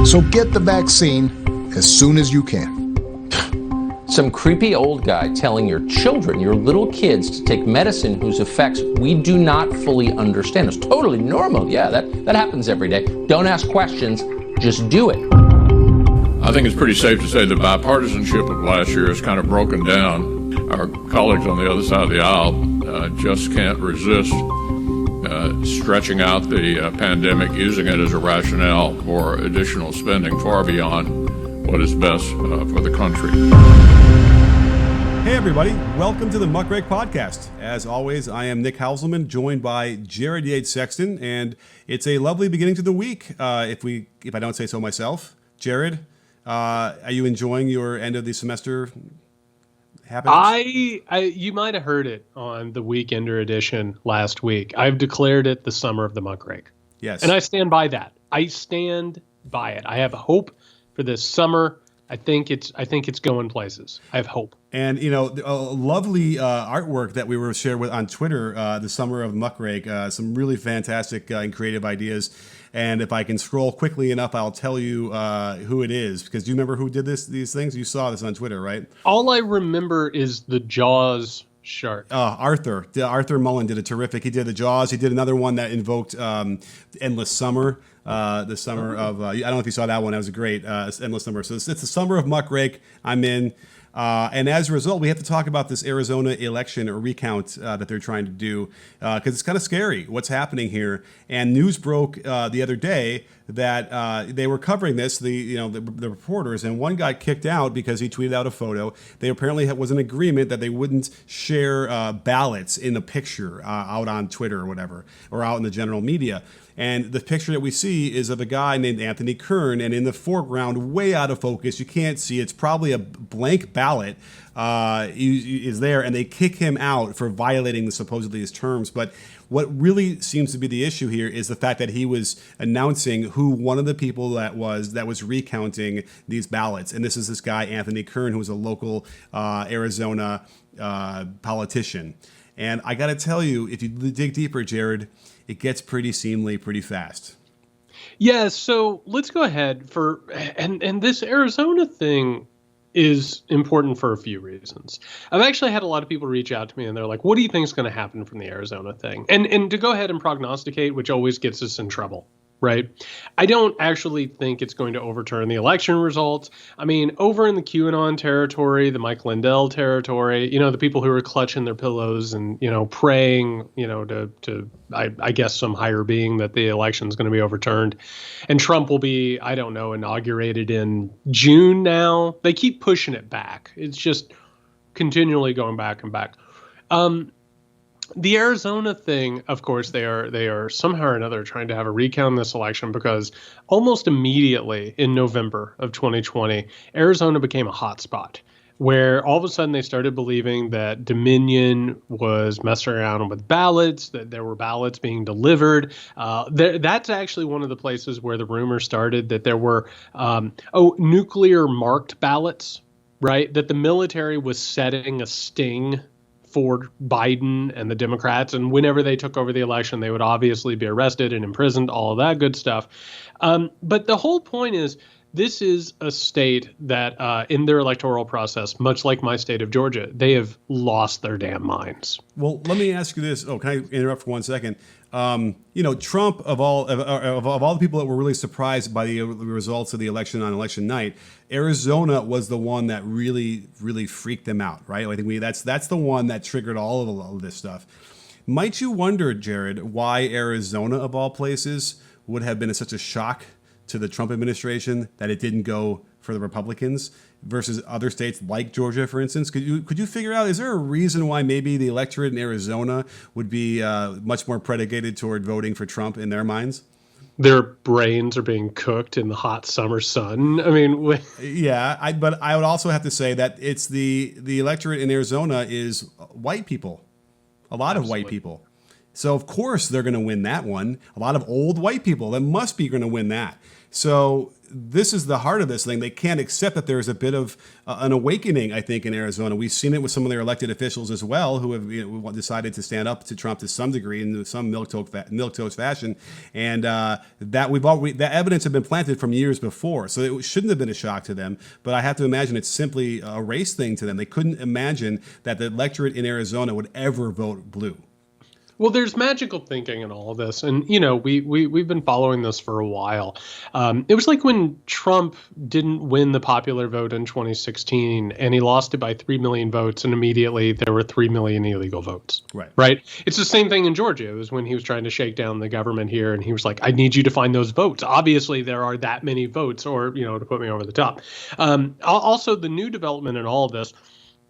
So get the vaccine as soon as you can. Some creepy old guy telling your children, your little kids, to take medicine whose effects we do not fully understand. It's totally normal. Yeah, that happens every day. Don't ask questions, just do it. I think it's pretty safe to say the bipartisanship of last year has kind of broken down. Our colleagues on the other side of the aisle just can't resist stretching out the pandemic, using it as a rationale for additional spending far beyond what is best for the country. Hey everybody, welcome to the Muckrake Podcast. As always, I am Nick Hauselman, joined by Jared Yates Sexton, and it's a lovely beginning to the week, if I don't say so myself. Jared, are you enjoying your end of the semester happenings? You might have heard it on the Weekender edition last week. I've declared it the summer of the Muckrake. Yes. And I stand by that. I stand by it. I have hope for this summer. I think it's going places. I have hope. And, you know, a lovely artwork that we were shared with on Twitter, the summer of Muckrake, some really fantastic and creative ideas. And if I can scroll quickly enough, I'll tell you who it is. Because do you remember who did these things? You saw this on Twitter, right? All I remember is the Jaws shark. Arthur Mullen did a terrific. He did the Jaws. He did another one that invoked Endless Summer. The summer of, I don't know if you saw that one. That was a great Endless Summer. So it's the summer of Muckrake. I'm in. And as a result, we have to talk about this Arizona election or recount that they're trying to do because it's kind of scary what's happening here. And news broke the other day that they were covering this, the reporters, and one got kicked out because he tweeted out a photo. They apparently was an agreement that they wouldn't share ballots in a picture out on Twitter or whatever, or out in the general media. And the picture that we see is of a guy named Anthony Kern, and in the foreground, way out of focus, you can't see. It's probably a blank ballot is there, and they kick him out for violating supposedly his terms. But what really seems to be the issue here is the fact that he was announcing who one of the people that was recounting these ballots, and this is this guy Anthony Kern, who was a local Arizona politician. And I got to tell you, if you dig deeper, Jared, it gets pretty seemly pretty fast. Yeah, so let's go ahead and this Arizona thing is important for a few reasons. I've actually had a lot of people reach out to me and they're like, what do you think is going to happen from the Arizona thing? And to go ahead and prognosticate, which always gets us in trouble, right? I don't actually think it's going to overturn the election results. I mean, over in the QAnon territory, the Mike Lindell territory, the people who are clutching their pillows and, praying, to I guess some higher being that the election is going to be overturned. And Trump will be, I don't know, inaugurated in June now. They keep pushing it back. It's just continually going back and back. The Arizona thing, of course, they are somehow or another trying to have a recount in this election because almost immediately in November of 2020, Arizona became a hotspot where all of a sudden they started believing that Dominion was messing around with ballots, that there were ballots being delivered. That's actually one of the places where the rumor started that there were nuclear marked ballots, right? That the military was setting a sting for Biden and the Democrats, and whenever they took over the election, they would obviously be arrested and imprisoned, all of that good stuff. But the whole point is, this is a state that in their electoral process, much like my state of Georgia, they have lost their damn minds. Well, let me ask you this. Oh, can I interrupt for 1 second? Trump, of all the people that were really surprised by the results of the election on election night, Arizona was the one that really, really freaked them out, right? I think that's the one that triggered all of this stuff. Might you wonder, Jared, why Arizona, of all places, would have been such a shock to the Trump administration that it didn't go for the Republicans versus other states like Georgia, for instance? Could you figure out, is there a reason why maybe the electorate in Arizona would be much more predicated toward voting for Trump in their minds? Their brains are being cooked in the hot summer sun. I mean, yeah, but I would also have to say that it's the electorate in Arizona is white people, a lot of white people. So of course they're going to win that one. A lot of old white people that must be going to win that. So this is the heart of this thing. They can't accept that there's a bit of an awakening, I think, in Arizona. We've seen it with some of their elected officials as well, who have decided to stand up to Trump to some degree in some milquetoast fashion, and that evidence had been planted from years before, so it shouldn't have been a shock to them. But I have to imagine it's simply a race thing to them. They couldn't imagine that the electorate in Arizona would ever vote blue. Well, there's magical thinking in all of this. And, you know, we've been following this for a while. It was like when Trump didn't win the popular vote in 2016 and he lost it by 3 million votes. And immediately there were 3 million illegal votes. Right. It's the same thing in Georgia. It was when he was trying to shake down the government here. And he was like, I need you to find those votes. Obviously, there are that many votes or, you know, to put me over the top. Also, the new development in all of this.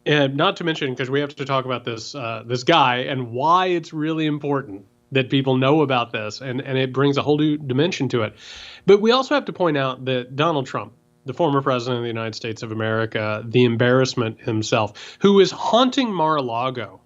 And not to mention, because we have to talk about this this guy and why it's really important that people know about this, and it brings a whole new dimension to it. But we also have to point out that Donald Trump, the former president of the United States of America, the embarrassment himself, who is haunting Mar-a-Lago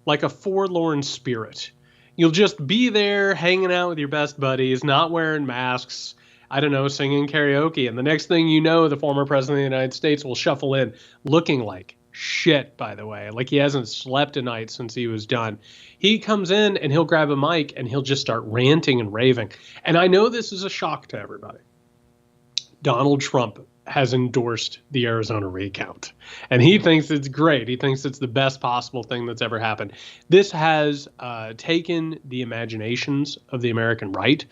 like a forlorn spirit. You'll just be there hanging out with your best buddies, not wearing masks, I don't know, singing karaoke. And the next thing you know, the former president of the United States will shuffle in looking like shit, by the way, like he hasn't slept a night since he was done. He comes in and he'll grab a mic and he'll just start ranting and raving. And I know this is a shock to everybody. Donald Trump has endorsed the Arizona recount, and he thinks it's great. He thinks it's the best possible thing that's ever happened. This has taken the imaginations of the American right.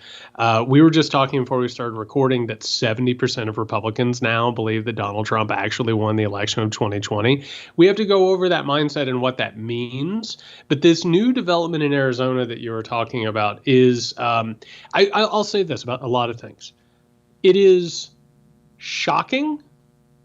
We were just talking before we started recording that 70% of Republicans now believe that Donald Trump actually won the election of 2020. We have to go over that mindset and what that means. But this new development in Arizona that you were talking about is, I'll say this about a lot of things. It is shocking,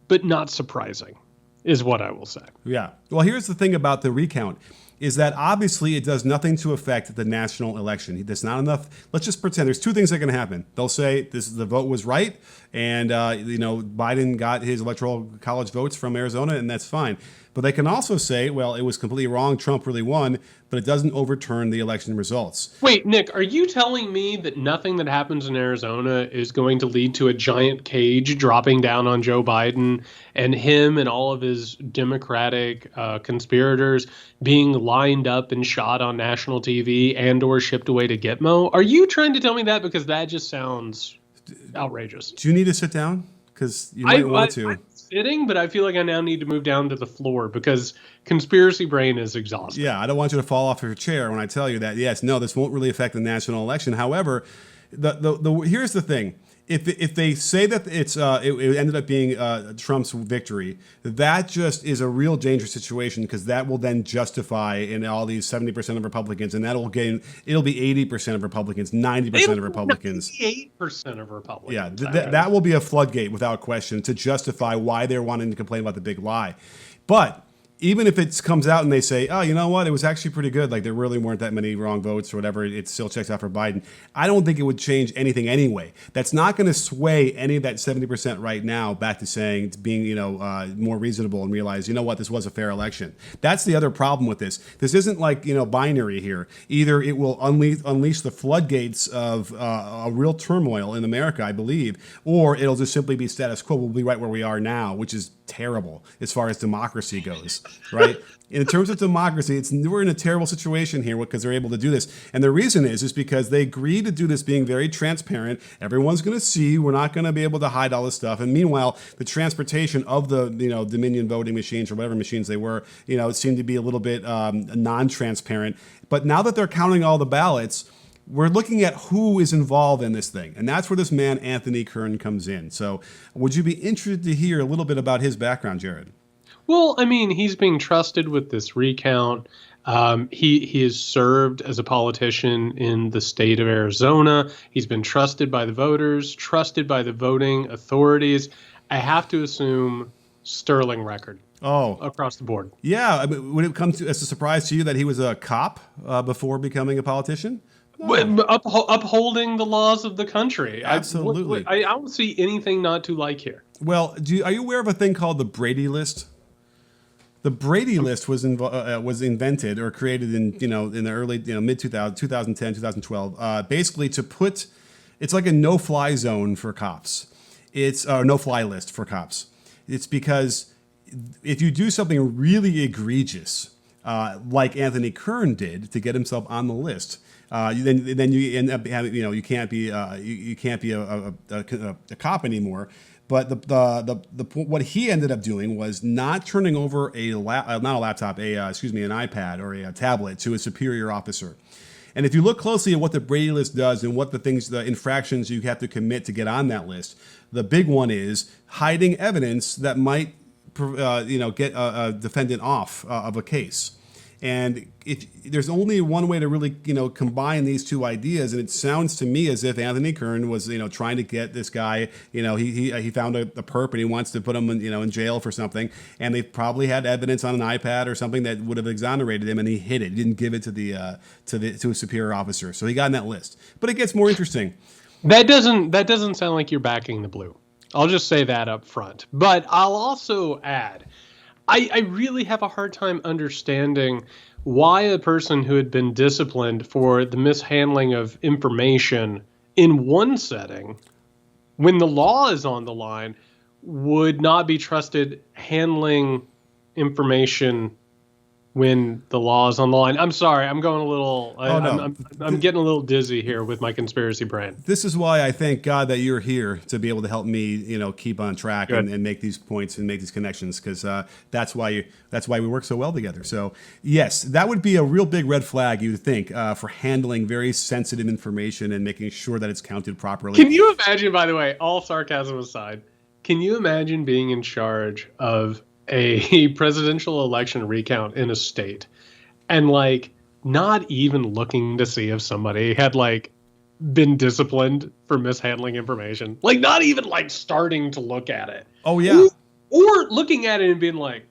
but not surprising, is what I will say. Yeah. Well, here's the thing about the recount, is that obviously it does nothing to affect the national election. There's not enough. Let's just pretend there's two things that can happen. They'll say the vote was right, and Biden got his electoral college votes from Arizona, and that's fine. But they can also say, well, it was completely wrong. Trump really won, but it doesn't overturn the election results. Wait, Nick, are you telling me that nothing that happens in Arizona is going to lead to a giant cage dropping down on Joe Biden and him and all of his Democratic conspirators being lined up and shot on national TV and or shipped away to Gitmo? Are you trying to tell me that? Because that just sounds outrageous. Do you need to sit down? Because you might want to. I'm sitting, but I feel like I now need to move down to the floor because conspiracy brain is exhausted. Yeah, I don't want you to fall off your chair when I tell you that. Yes, no, this won't really affect the national election. However, here's the thing. If they say that it ended up being Trump's victory, that just is a real dangerous situation, because that will then justify in all these 70% of Republicans, and it'll be 80% of Republicans, 90% of Republicans. 98% of Republicans. Yeah, that will be a floodgate without question to justify why they're wanting to complain about the big lie. But even if it comes out and they say, oh, you know what, it was actually pretty good, like there really weren't that many wrong votes or whatever, it still checks out for Biden, I don't think it would change anything anyway. That's not going to sway any of that 70% right now back to saying, it's being more reasonable and realize, you know what, this was a fair election. That's the other problem with this. This isn't like, binary here. Either it will unleash the floodgates of a real turmoil in America, I believe, or it'll just simply be status quo. We'll be right where we are now, which is terrible as far as democracy goes. Right? In terms of democracy, we're in a terrible situation here because they're able to do this. And the reason is because they agreed to do this being very transparent. Everyone's going to see. We're not going to be able to hide all this stuff. And meanwhile, the transportation of the Dominion voting machines or whatever machines they were, it seemed to be a little bit non-transparent. But now that they're counting all the ballots, we're looking at who is involved in this thing. And that's where this man, Anthony Kern, comes in. So would you be interested to hear a little bit about his background, Jared? Well, I mean, he's being trusted with this recount. He has served as a politician in the state of Arizona. He's been trusted by the voters, trusted by the voting authorities. I have to assume sterling record. Oh, across the board. Yeah. I mean, would it come as a surprise to you that he was a cop before becoming a politician? No. Upholding the laws of the country. Absolutely. I don't see anything not to like here. Well, are you aware of a thing called the Brady List? The Brady list was invented or created in the early mid 2010 2012 basically to put, it's like a no-fly zone for cops. It's a no-fly list for cops. It's because if you do something really egregious, like Anthony Kern did to get himself on the list, then you end up having, you can't be a cop anymore. But what he ended up doing was not turning over an iPad or a tablet to a superior officer. And if you look closely at what the Brady list does and what the infractions you have to commit to get on that list, the big one is hiding evidence that might, get a defendant off of a case. And if there's only one way to really, combine these two ideas, and it sounds to me as if Anthony Kern was, trying to get this guy, he found a perp and he wants to put him in jail for something, and they probably had evidence on an iPad or something that would have exonerated him, and he hid it. He didn't give it to a superior officer, so he got on that list. But it gets more interesting. That doesn't sound like you're backing the blue. I'll just say that up front. But I'll also add, I really have a hard time understanding why a person who had been disciplined for the mishandling of information in one setting, when the law is on the line, would not be trusted handling information when the law is on the line. I'm sorry, I'm going a little. I'm getting a little dizzy here with my conspiracy brain. This is why I thank God that you're here to be able to help me, keep on track and make these points and make these connections, because that's why we work so well together. So yes, that would be a real big red flag, you would think, for handling very sensitive information and making sure that it's counted properly. Can you imagine, by the way, all sarcasm aside, can you imagine being in charge of a presidential election recount in a state and not even looking to see if somebody had been disciplined for mishandling information, not even starting to look at it? Oh yeah. Or looking at it and being like,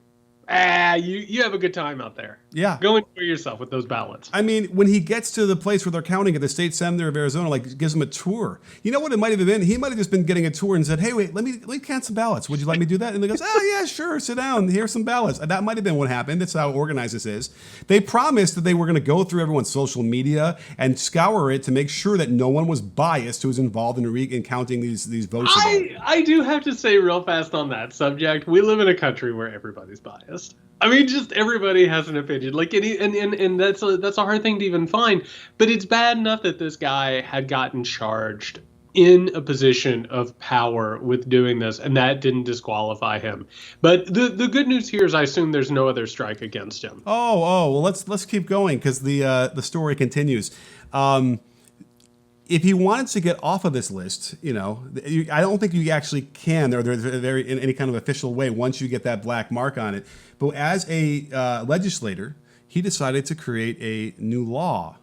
you have a good time out there. Yeah. Go enjoy yourself with those ballots. I mean, when he gets to the place where they're counting it, the state senator of Arizona gives him a tour. You know what it might have been? He might have just been getting a tour and said, "Hey, wait, let me count some ballots. Would you like me to do that?" And he goes, "Oh yeah, sure. Sit down. Here's some ballots." That might have been what happened. That's how organized this is. They promised that they were going to go through everyone's social media and scour it to make sure that no one was biased who was involved in counting these votes. I do have to say real fast on that subject, we live in a country where everybody's biased. I mean, just everybody has an opinion. And that's a hard thing to even find. But it's bad enough that this guy had gotten charged in a position of power with doing this, and that didn't disqualify him. But the good news here is I assume there's no other strike against him. Oh, well, let's keep going, because the story continues. If he wanted to get off of this list, I don't think you actually can, or there's in any kind of official way once you get that black mark on it. But as a legislator, he decided to create a new law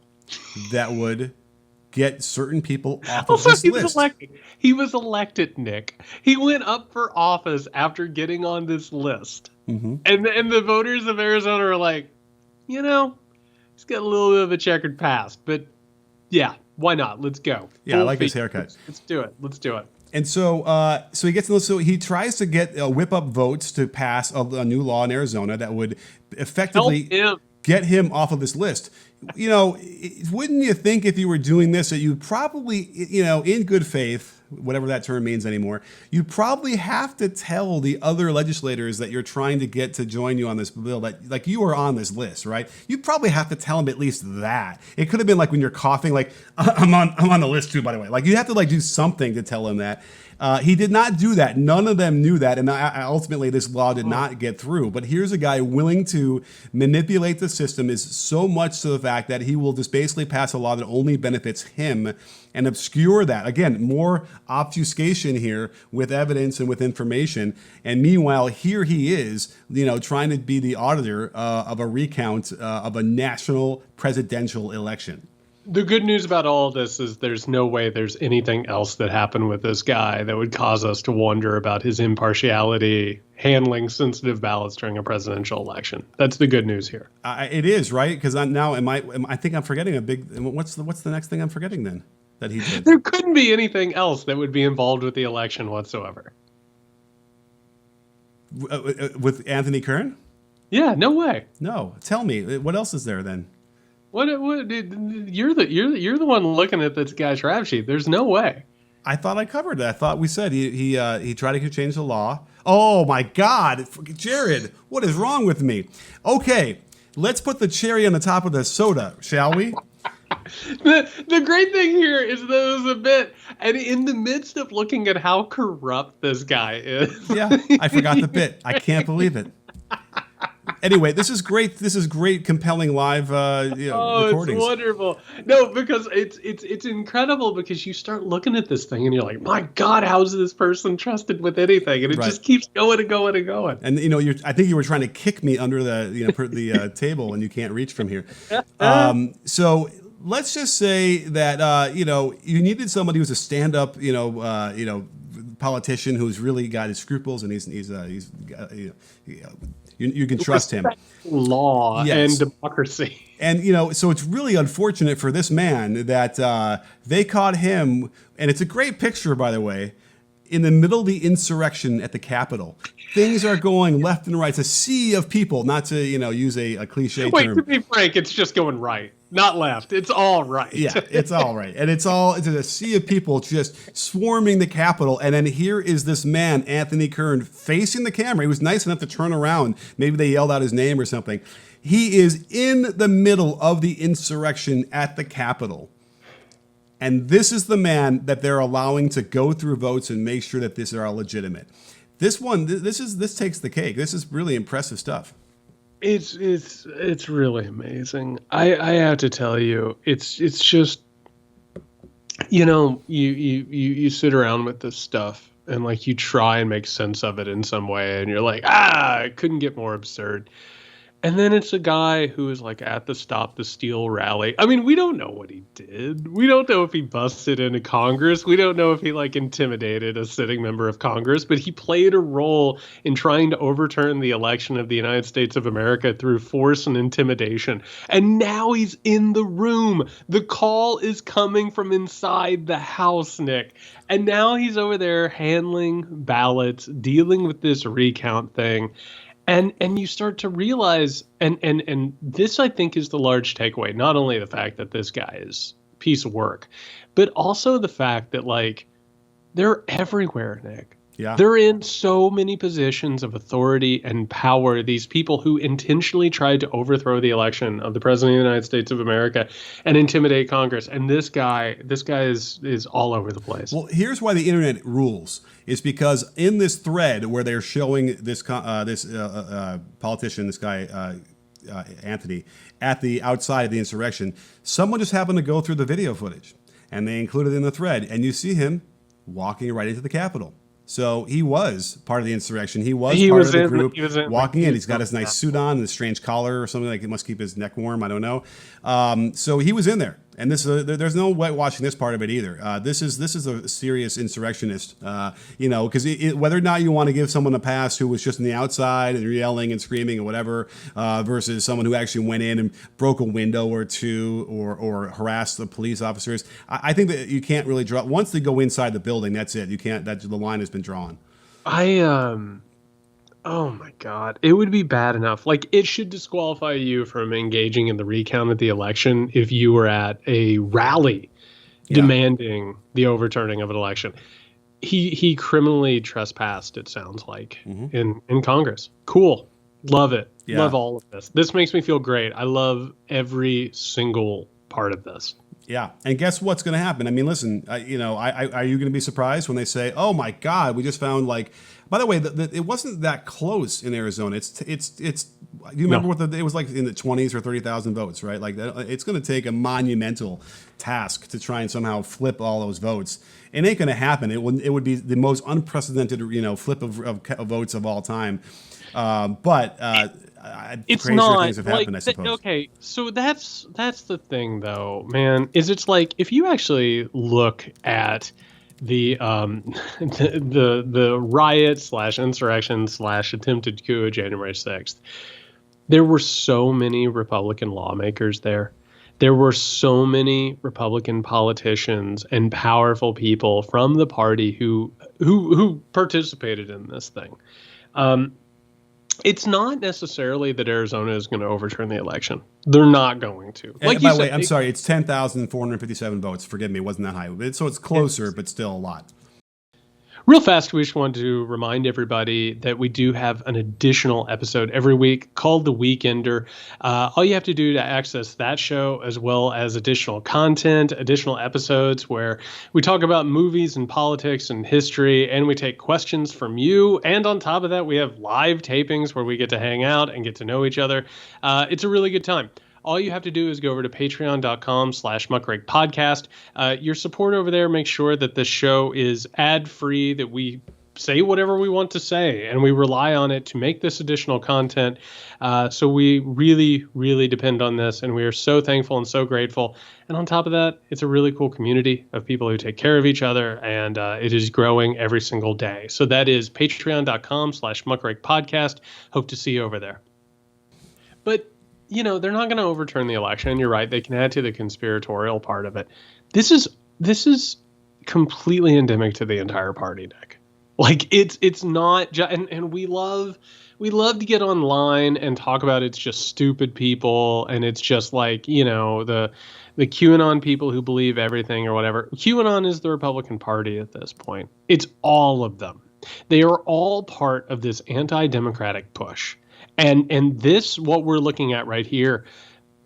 that would get certain people off of this list. He was elected, Nick. He went up for office after getting on this list. Mm-hmm. And the voters of Arizona are like, he's got a little bit of a checkered past, but yeah. Why not? Let's go. Yeah, I like his haircut. Let's do it. And so he gets so he tries to get whip up votes to pass a new law in Arizona that would effectively get him off of this list. Wouldn't you think if you were doing this that you probably, in good faith, whatever that term means anymore, you probably have to tell the other legislators that you're trying to get to join you on this bill that you are on this list, right? You probably have to tell them at least that. It could have been when you're coughing, I'm on the list too, by the way. You have to do something to tell them that. He did not do that. None of them knew that, and ultimately this law did not get through. But here's a guy willing to manipulate the system, is so much to the fact that he will just basically pass a law that only benefits him and obscure that. Again, more obfuscation here with evidence and with information. And meanwhile, here he is, trying to be the auditor of a recount of a national presidential election. The good news about all of this is there's no way there's anything else that happened with this guy that would cause us to wonder about his impartiality handling sensitive ballots during a presidential election. That's the good news here. It is, right? Because I think I'm forgetting a big. What's the next thing I'm forgetting then that he did? There couldn't be anything else that would be involved with the election whatsoever. With Anthony Kern? Yeah, no way. No, tell me, what else is there then? What you're the one looking at this guy's rap sheet. There's no way. I thought I covered it. I thought we said he tried to change the law. Oh my God, Jared, what is wrong with me? Okay, let's put the cherry on the top of the soda, shall we? The great thing here is that it was a bit, and in the midst of looking at how corrupt this guy is. Yeah, I forgot the bit. I can't believe it. Anyway, this is great. This is great, compelling live recordings. It's wonderful. No, because it's incredible because you start looking at this thing and you're like, my God, how is this person trusted with anything? And it just keeps going and going and going. And I think you were trying to kick me under the table, and you can't reach from here. So let's just say that you needed somebody who's a stand-up, politician who's really got his scruples, and you can trust him. Law and democracy. And, so it's really unfortunate for this man that they caught him, and it's a great picture, by the way, in the middle of the insurrection at the Capitol. Things are going left and right. It's a sea of people, not to, use a cliche term. Wait, to be frank, it's just going right, not left. It's all right. Yeah, it's all right. And it's a sea of people just swarming the Capitol. And then here is this man, Anthony Kern, facing the camera. He was nice enough to turn around. Maybe they yelled out his name or something. He is in the middle of the insurrection at the Capitol. And this is the man that they're allowing to go through votes and make sure that these are legitimate. This takes the cake. This is really impressive stuff. It's really amazing. I have to tell you, it's just, you sit around with this stuff and like you try and make sense of it in some way, and you're like, it couldn't get more absurd. And then it's a guy who is like at the Stop the Steal rally. I mean, we don't know what he did. We don't know if he busted into Congress. We don't know if he like intimidated a sitting member of Congress, but he played a role in trying to overturn the election of the United States of America through force and intimidation. And now he's in the room. The call is coming from inside the House, Nick. And now he's over there handling ballots, dealing with this recount thing. And you start to realize, and this, I think, is the large takeaway, not only the fact that this guy is a piece of work, but also the fact that, like, they're everywhere, Nick. Yeah. They're in so many positions of authority and power, these people who intentionally tried to overthrow the election of the president of the United States of America and intimidate Congress. And this guy is all over the place. Well, here's why the internet rules. Is because in this thread where they're showing this politician, this guy, Anthony, at the outside of the insurrection, someone just happened to go through the video footage, and they included it in the thread, and you see him walking right into the Capitol. So he was part of the insurrection. He was part of the group walking in. He's got his nice suit on and a strange collar or something, like it must keep his neck warm. I don't know. So he was in there. And there's no whitewashing this part of it either. This is a serious insurrectionist, because whether or not you want to give someone a pass who was just on the outside and yelling and screaming or whatever, versus someone who actually went in and broke a window or two or harassed the police officers, I think that you can't really draw. Once they go inside the building, that's it. You can't. The line has been drawn. Oh my God. It would be bad enough. Like, it should disqualify you from engaging in the recount of the election if you were at a rally demanding the overturning of an election. He criminally trespassed, it sounds like, in Congress. Cool. Love it. Yeah. Love all of this. This makes me feel great. I love every single part of this. Yeah, and guess what's going to happen? I mean, listen, are you going to be surprised when they say, "Oh my God, we just found like." By the way, it wasn't that close in Arizona. It's. Do you remember what it was like in the 20s or 30,000 votes, right? Like it's going to take a monumental task to try and somehow flip all those votes. It ain't going to happen. It would be the most unprecedented, flip of votes of all time. It's not things have happened, I suppose. Okay, so that's the thing, though, man. It's like if you actually look at the riot / insurrection / attempted coup of January 6th, there were so many Republican lawmakers there. There were so many Republican politicians and powerful people from the party who participated in this thing. It's not necessarily that Arizona is going to overturn the election. They're not going to. Like by the way, I'm sorry, it's 10,457 votes. Forgive me, it wasn't that high. So it's closer, but still a lot. Real fast, we just wanted to remind everybody that we do have an additional episode every week called The Weekender. All you have to do to access that show, as well as additional content, additional episodes where we talk about movies and politics and history, and we take questions from you. And on top of that, we have live tapings where we get to hang out and get to know each other. It's a really good time. All you have to do is go over to patreon.com/muckrakepodcast. Your support over there makes sure that this show is ad-free, that we say whatever we want to say, and we rely on it to make this additional content. So we really, really depend on this, and we are so thankful and so grateful. And on top of that, it's a really cool community of people who take care of each other, and it is growing every single day. So that is patreon.com/muckrakepodcast. Hope to see you over there. But they're not going to overturn the election. You're right. They can add to the conspiratorial part of it. This is completely endemic to the entire party, Nick. Like it's not, and we love to get online and talk about it's just stupid people, and it's just like, the QAnon people who believe everything or whatever. QAnon is the Republican Party at this point. It's all of them. They are all part of this anti-democratic push. And this, what we're looking at right here,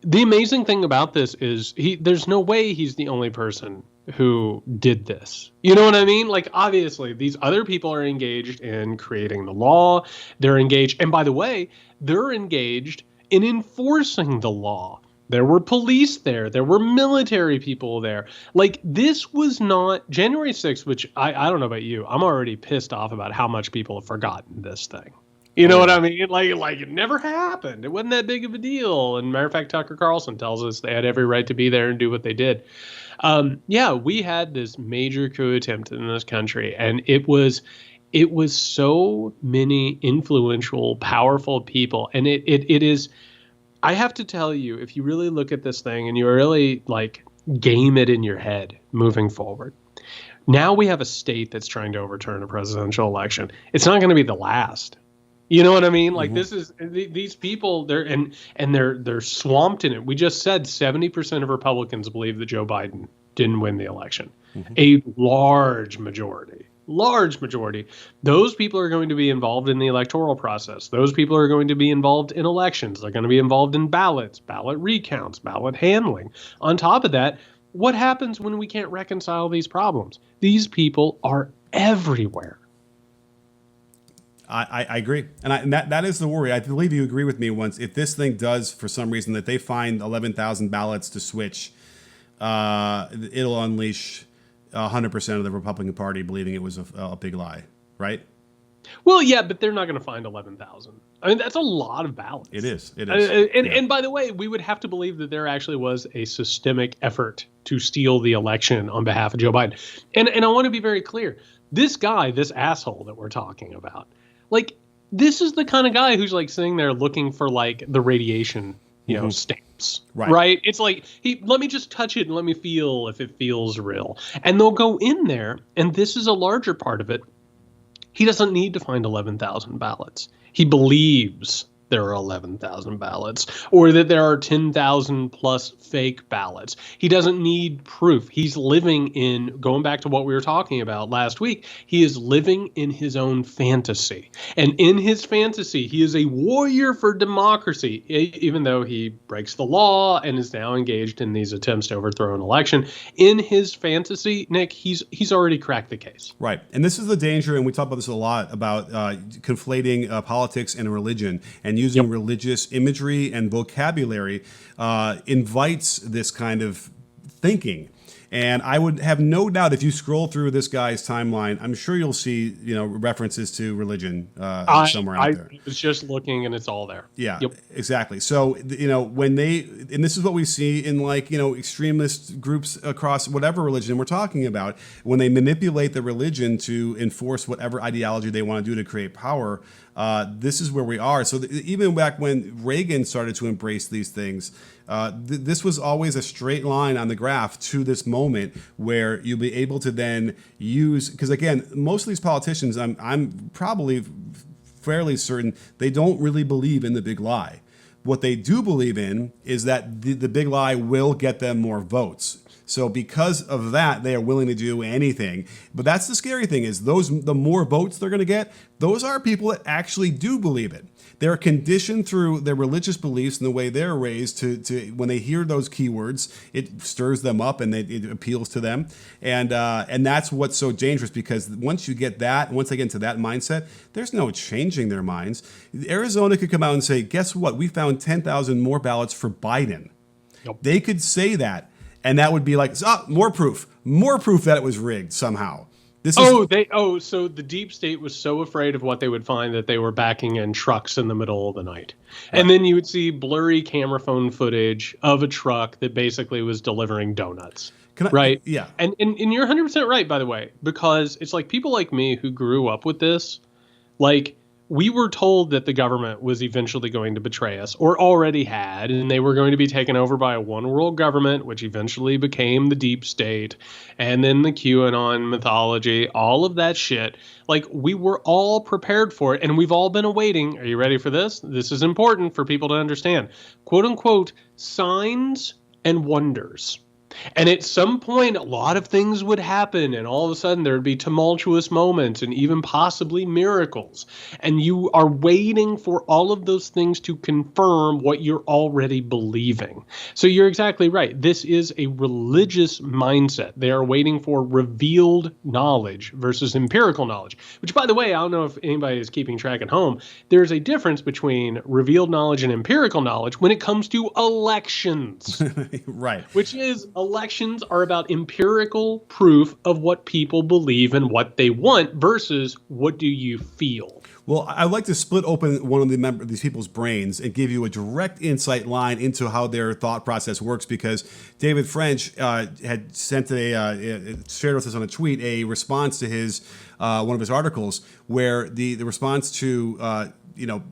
the amazing thing about this is there's no way he's the only person who did this. You know what I mean? Like, obviously, these other people are engaged in creating the law. They're engaged. And by the way, they're engaged in enforcing the law. There were police there. There were military people there. Like, this was not January 6th, which I don't know about you. I'm already pissed off about how much people have forgotten this thing. You know what I mean? Like it never happened. It wasn't that big of a deal. And matter of fact, Tucker Carlson tells us they had every right to be there and do what they did. We had this major coup attempt in this country, and it was so many influential, powerful people. And it is, I have to tell you, if you really look at this thing and you really game it in your head moving forward, now we have a state that's trying to overturn a presidential election. It's not going to be the last. You know what I mean? Like, this is, these people, they're swamped in it. We just said 70% of Republicans believe that Joe Biden didn't win the election. A large majority. Those people are going to be involved in the electoral process. Those people are going to be involved in elections. They're going to be involved in ballots, ballot recounts, ballot handling. On top of that, what happens when we can't reconcile these problems? These people are everywhere. I agree. And that is the worry. I believe you agree with me once. If this thing does, for some reason, that they find 11,000 ballots to switch, it'll unleash 100% of the Republican Party believing it was a big lie, right? Well, yeah, but they're not going to find 11,000. I mean, that's a lot of ballots. It is. And by the way, we would have to believe that there actually was a systemic effort to steal the election on behalf of Joe Biden. And I want to be very clear. This guy, this asshole that we're talking about, this is the kind of guy who's sitting there looking for the radiation, stamps, right? It's like, let me just touch it and let me feel if it feels real. And they'll go in there, and this is a larger part of it. He doesn't need to find 11,000 ballots. He believes there are 11,000 ballots, or that there are 10,000 plus fake ballots. He doesn't need proof. He's living in, going back to what we were talking about last week, he is living in his own fantasy. And in his fantasy, he is a warrior for democracy, even though he breaks the law and is now engaged in these attempts to overthrow an election. In his fantasy, Nick, he's already cracked the case. Right. And this is the danger, and we talk about this a lot, about conflating politics and religion, and using religious imagery and vocabulary invites this kind of thinking. And I would have no doubt, if you scroll through this guy's timeline, I'm sure you'll see, references to religion somewhere out there. I was just looking, and it's all there. Yeah, exactly. So, when and this is what we see in extremist groups across whatever religion we're talking about, when they manipulate the religion to enforce whatever ideology they want to do to create power, this is where we are. So even back when Reagan started to embrace these things, this was always a straight line on the graph to this moment where you'll be able to then use, because again, most of these politicians, I'm probably fairly certain they don't really believe in the big lie. What they do believe in is that the big lie will get them more votes. So because of that, they are willing to do anything. But that's the scary thing is the more votes they're going to get, those are people that actually do believe it. They're conditioned through their religious beliefs and the way they're raised to when they hear those keywords, it stirs them up and it appeals to them. And that's what's so dangerous, because once they get into that mindset, there's no changing their minds. Arizona could come out and say, guess what? We found 10,000 more ballots for Biden. Yep. They could say that. And that would be like, more proof that it was rigged somehow. So the deep state was so afraid of what they would find that they were backing in trucks in the middle of the night. Right. And then you would see blurry camera phone footage of a truck that basically was delivering donuts. Right? Yeah. And you're 100% right, by the way, because it's like people like me who grew up with this, like, we were told that the government was eventually going to betray us, or already had, and they were going to be taken over by a one world government, which eventually became the deep state, and then the QAnon mythology, all of that shit. Like, we were all prepared for it, and we've all been awaiting. Are you ready for this? This is important for people to understand. Quote unquote, signs and wonders. And at some point, a lot of things would happen, and all of a sudden there would be tumultuous moments and even possibly miracles. And you are waiting for all of those things to confirm what you're already believing. So you're exactly right. This is a religious mindset. They are waiting for revealed knowledge versus empirical knowledge, which, by the way, I don't know if anybody is keeping track at home. There's a difference between revealed knowledge and empirical knowledge when it comes to elections. Right. Which is, elections are about empirical proof of what people believe and what they want versus what do you feel. Well, I'd like to split open one of these people's brains and give you a direct insight line into how their thought process works, because David French had shared with us on a tweet a response to his one of his articles where the response to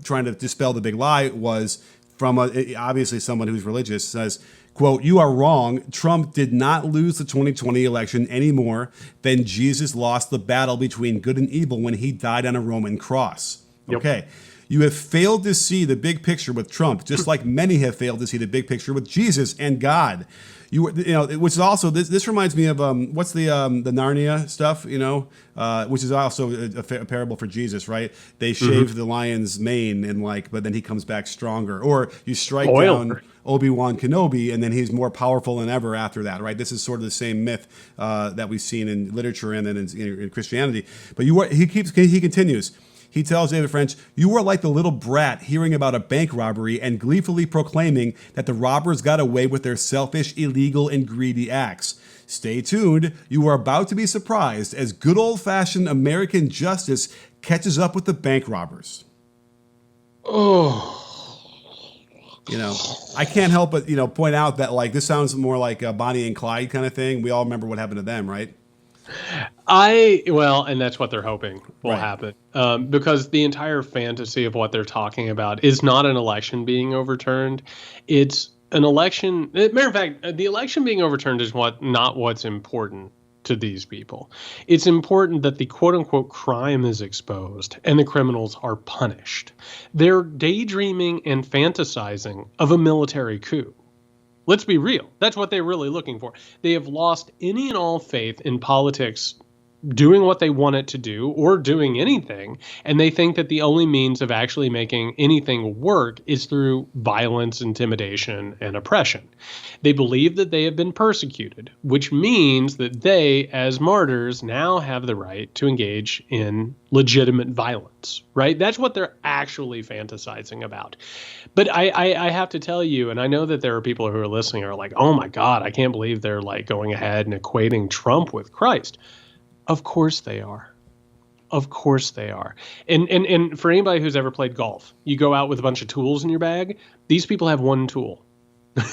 trying to dispel the big lie was from obviously someone who's religious. Says, quote, "You are wrong. Trump did not lose the 2020 election any more than Jesus lost the battle between good and evil when he died on a Roman cross." Yep. Okay. You have failed to see the big picture with Trump, just like many have failed to see the big picture with Jesus and God. Which is also this reminds me of what's the Narnia stuff, which is also a parable for Jesus, right? They shave the lion's mane but then he comes back stronger. Or you strike down Obi-Wan Kenobi and then he's more powerful than ever after that, right? This is sort of the same myth that we've seen in literature and then in Christianity. But he continues. He tells David French, "You were like the little brat hearing about a bank robbery and gleefully proclaiming that the robbers got away with their selfish, illegal, and greedy acts. Stay tuned. You are about to be surprised as good old-fashioned American justice catches up with the bank robbers." Oh. I can't help but, point out that, this sounds more like a Bonnie and Clyde kind of thing. We all remember what happened to them, right? And that's what they're hoping will happen. Because the entire fantasy of what they're talking about is not an election being overturned. It's an election. Matter of fact, the election being overturned is not what's important to these people. It's important that the quote unquote crime is exposed and the criminals are punished. They're daydreaming and fantasizing of a military coup. Let's be real. That's what they're really looking for. They have lost any and all faith in politics doing what they want it to do or doing anything. And they think that the only means of actually making anything work is through violence, intimidation, and oppression. They believe that they have been persecuted, which means that they, as martyrs, now have the right to engage in legitimate violence, right? That's what they're actually fantasizing about. But I have to tell you, and I know that there are people who are listening who are like, oh my God, I can't believe they're going ahead and equating Trump with Christ. Of course they are. Of course they are. And for anybody who's ever played golf, you go out with a bunch of tools in your bag. These people have one tool.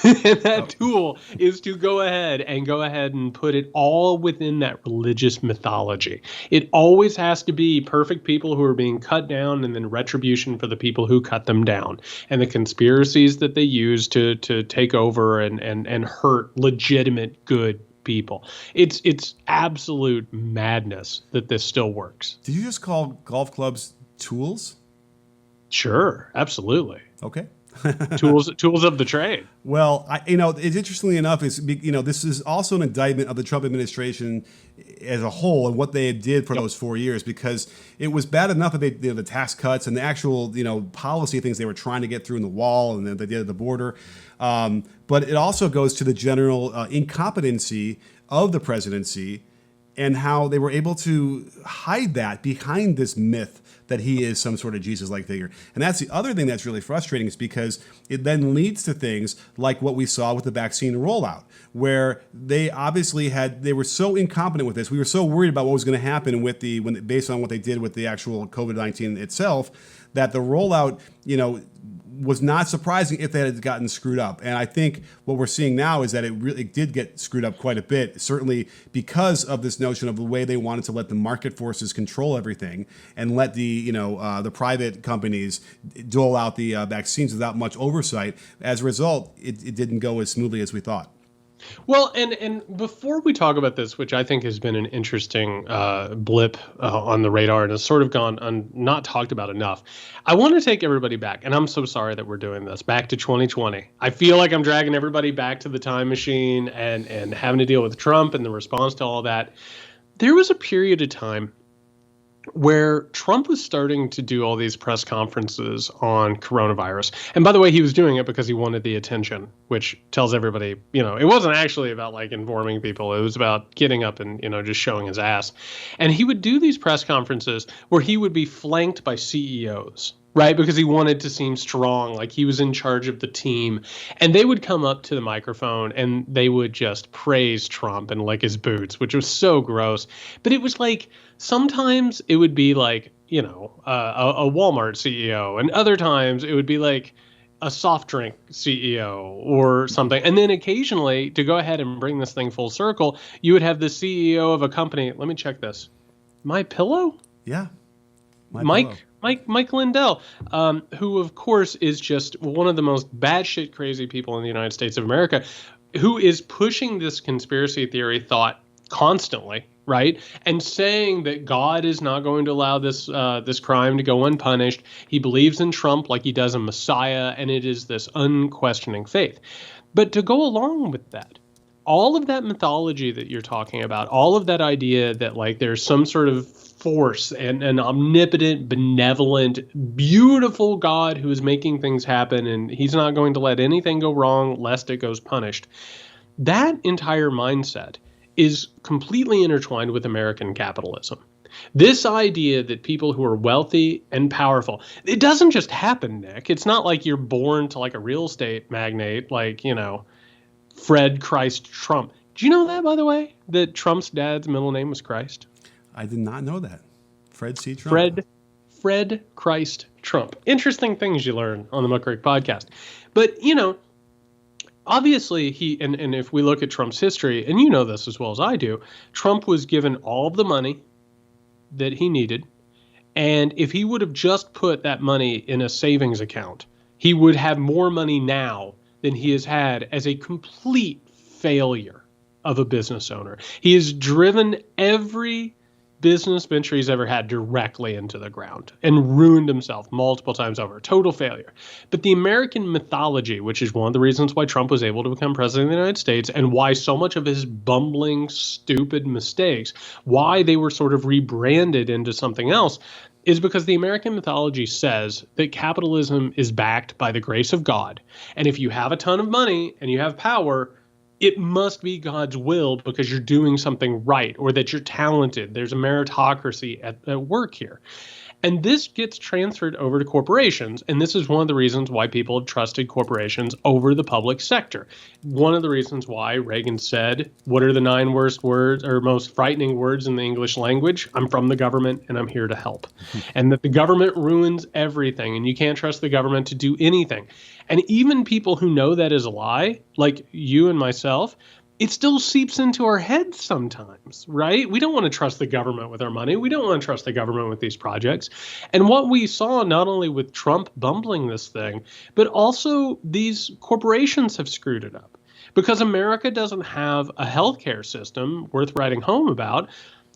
And that tool is to go ahead and put it all within that religious mythology. It always has to be perfect people who are being cut down and then retribution for the people who cut them down. And the conspiracies that they use to take over and hurt legitimate good people. It's absolute madness that this still works. Did you just call golf clubs tools? Sure, absolutely. Okay. tools of the trade. Well, it's interestingly enough, this is also an indictment of the Trump administration as a whole and what they did for those 4 years, because it was bad enough that the tax cuts and the actual, policy things they were trying to get through in the wall and that they did at the border. But it also goes to the general incompetency of the presidency and how they were able to hide that behind this myth that he is some sort of Jesus-like figure. And that's the other thing that's really frustrating, is because it then leads to things like what we saw with the vaccine rollout, where they obviously they were so incompetent with this. We were so worried about what was going to happen based on what they did with the actual COVID-19 itself, that the rollout, was not surprising if they had gotten screwed up. And I think what we're seeing now is that it really did get screwed up quite a bit, certainly because of this notion of the way they wanted to let the market forces control everything and let the private companies dole out the vaccines without much oversight. As a result, it didn't go as smoothly as we thought. Well, and before we talk about this, which I think has been an interesting blip on the radar and has sort of gone not talked about enough, I want to take everybody back, and I'm so sorry that we're doing this, back to 2020. I feel like I'm dragging everybody back to the time machine and having to deal with Trump and the response to all that. There was a period of time where Trump was starting to do all these press conferences on coronavirus. And by the way, he was doing it because he wanted the attention, which tells everybody, it wasn't actually about like informing people. It was about getting up and, just showing his ass. And he would do these press conferences where he would be flanked by CEOs, right? Because he wanted to seem strong, like he was in charge of the team. And they would come up to the microphone and they would just praise Trump and lick his boots, which was so gross. But it was like, sometimes it would be like, a Walmart CEO, and other times it would be like a soft drink CEO or something. And then occasionally, to go ahead and bring this thing full circle, you would have the CEO of a company. Let me check this. My Pillow? Yeah. Mike Lindell, who of course is just one of the most batshit crazy people in the United States of America, who is pushing this conspiracy theory thought constantly, right? And saying that God is not going to allow this crime to go unpunished. He believes in Trump like he does in Messiah, and it is this unquestioning faith. But to go along with that, all of that mythology that you're talking about, all of that idea that like there's some sort of force and an omnipotent, benevolent, beautiful God who is making things happen, and he's not going to let anything go wrong lest it goes punished. That entire mindset is completely intertwined with American capitalism. This idea that people who are wealthy and powerful, it doesn't just happen, Nick. It's not like you're born to like a real estate magnate, like, Fred Christ Trump. Do you know that, by the way, that Trump's dad's middle name was Christ? I did not know that. Fred C. Trump. Fred Christ Trump. Interesting things you learn on the Muckrake podcast. But, obviously, and if we look at Trump's history, and you know this as well as I do, Trump was given all of the money that he needed. And if he would have just put that money in a savings account, he would have more money now than he has had as a complete failure of a business owner. He has driven every business venture he's ever had directly into the ground and ruined himself multiple times over. Total failure. But the American mythology, which is one of the reasons why Trump was able to become president of the United States and why so much of his bumbling, stupid mistakes, why they were sort of rebranded into something else, is because the American mythology says that capitalism is backed by the grace of God. And if you have a ton of money and you have power, it must be God's will because you're doing something right or that you're talented. There's a meritocracy at work here. And this gets transferred over to corporations. And this is one of the reasons why people have trusted corporations over the public sector. One of the reasons why Reagan said, what are the 9 worst words or most frightening words in the English language? I'm from the government and I'm here to help. And that the government ruins everything and you can't trust the government to do anything. And even people who know that is a lie, like you and myself, it still seeps into our heads sometimes, right? We don't want to trust the government with our money. We don't want to trust the government with these projects. And what we saw not only with Trump bumbling this thing, but also these corporations have screwed it up. Because America doesn't have a healthcare system worth writing home about,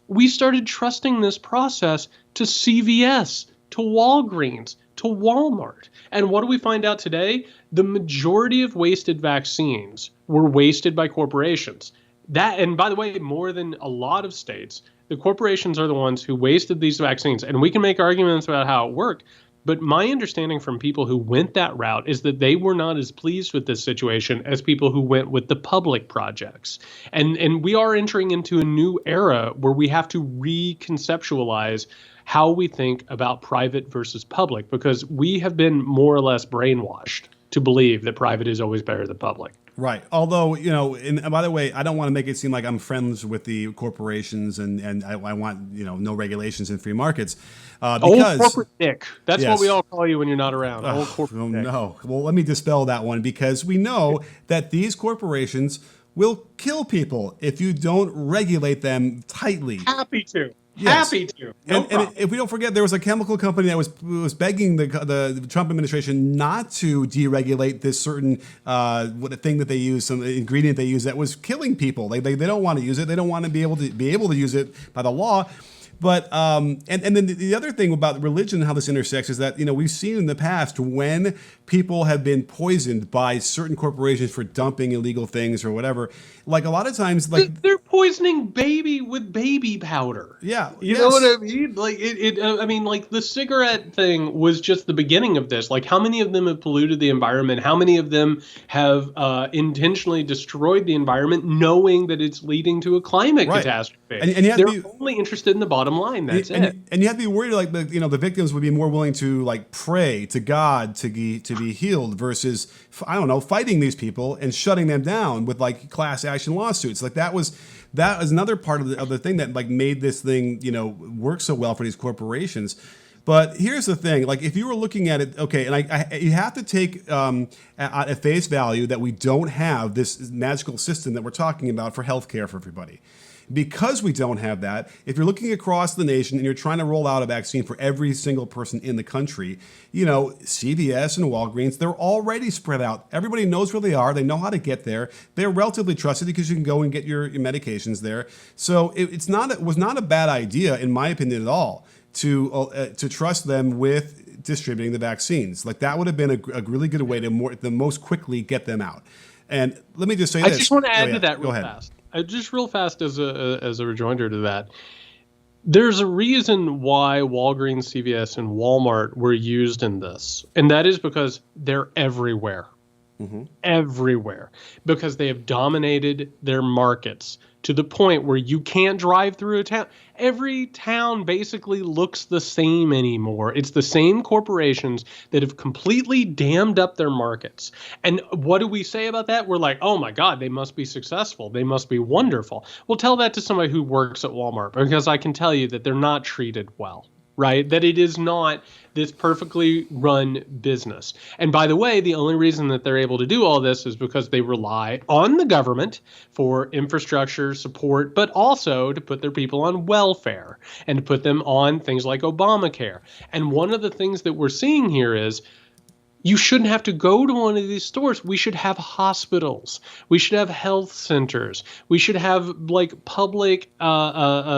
we started trusting this process to CVS, to Walgreens, to Walmart. And what do we find out today? The majority of wasted vaccines were wasted by corporations. That, and by the way, more than a lot of states, the corporations are the ones who wasted these vaccines. And we can make arguments about how it worked. But my understanding from people who went that route is that they were not as pleased with this situation as people who went with the public projects. And we are entering into a new era where we have to reconceptualize how we think about private versus public, because we have been more or less brainwashed to believe that private is always better than public. Right. Although, and by the way, I don't want to make it seem like I'm friends with the corporations and I want, no regulations and free markets. Because, old corporate dick. That's yes. what we all call you when you're not around. Old corporate dick. No. Well, let me dispel that one, because we know that these corporations will kill people if you don't regulate them tightly. Happy to. Yes. Happy to. And if we don't forget, there was a chemical company that was begging the Trump administration not to deregulate this certain thing that they use, some ingredient they use that was killing people. They don't want to use it. They don't want to be able to use it by the law. But and then the other thing about religion and how this intersects is that we've seen in the past when people have been poisoned by certain corporations for dumping illegal things or whatever. Like a lot of times, they're poisoning baby with baby powder. Yeah, you know what I mean. Like I mean, like the cigarette thing was just the beginning of this. Like, how many of them have polluted the environment? How many of them have intentionally destroyed the environment, knowing that it's leading to a climate catastrophe? And they're only interested in the bottom line. That's it. And you have to be worried, like the victims would be more willing to pray to God to be healed versus fighting these people and shutting them down with class action lawsuits. Like that was another part of the thing that made this thing work so well for these corporations. But here's the thing: if you were looking at it, okay, and you have to take at face value that we don't have this magical system that we're talking about for healthcare for everybody. Because we don't have that, if you're looking across the nation and you're trying to roll out a vaccine for every single person in the country, CVS and Walgreens, they're already spread out. Everybody knows where they are. They know how to get there. They're relatively trusted because you can go and get your medications there. So it was not a bad idea, in my opinion, at all, to trust them with distributing the vaccines. That would have been a really good way to most quickly get them out. And let me just say this. I just want to add to that real fast. Just real fast as a rejoinder to that. There's a reason why Walgreens, CVS, and Walmart were used in this. And that is because they're everywhere. Mm-hmm. Everywhere. Because they have dominated their markets to the point where you can't drive through a town. Every town basically looks the same anymore. It's the same corporations that have completely dammed up their markets. And what do we say about that? We're like, oh my God, they must be successful. They must be wonderful. Well, tell that to somebody who works at Walmart, because I can tell you that they're not treated well. Right? That it is not this perfectly run business. And by the way, the only reason that they're able to do all this is because they rely on the government for infrastructure support, but also to put their people on welfare and to put them on things like Obamacare. And one of the things that we're seeing here is you shouldn't have to go to one of these stores. We should have hospitals. We should have health centers. We should have public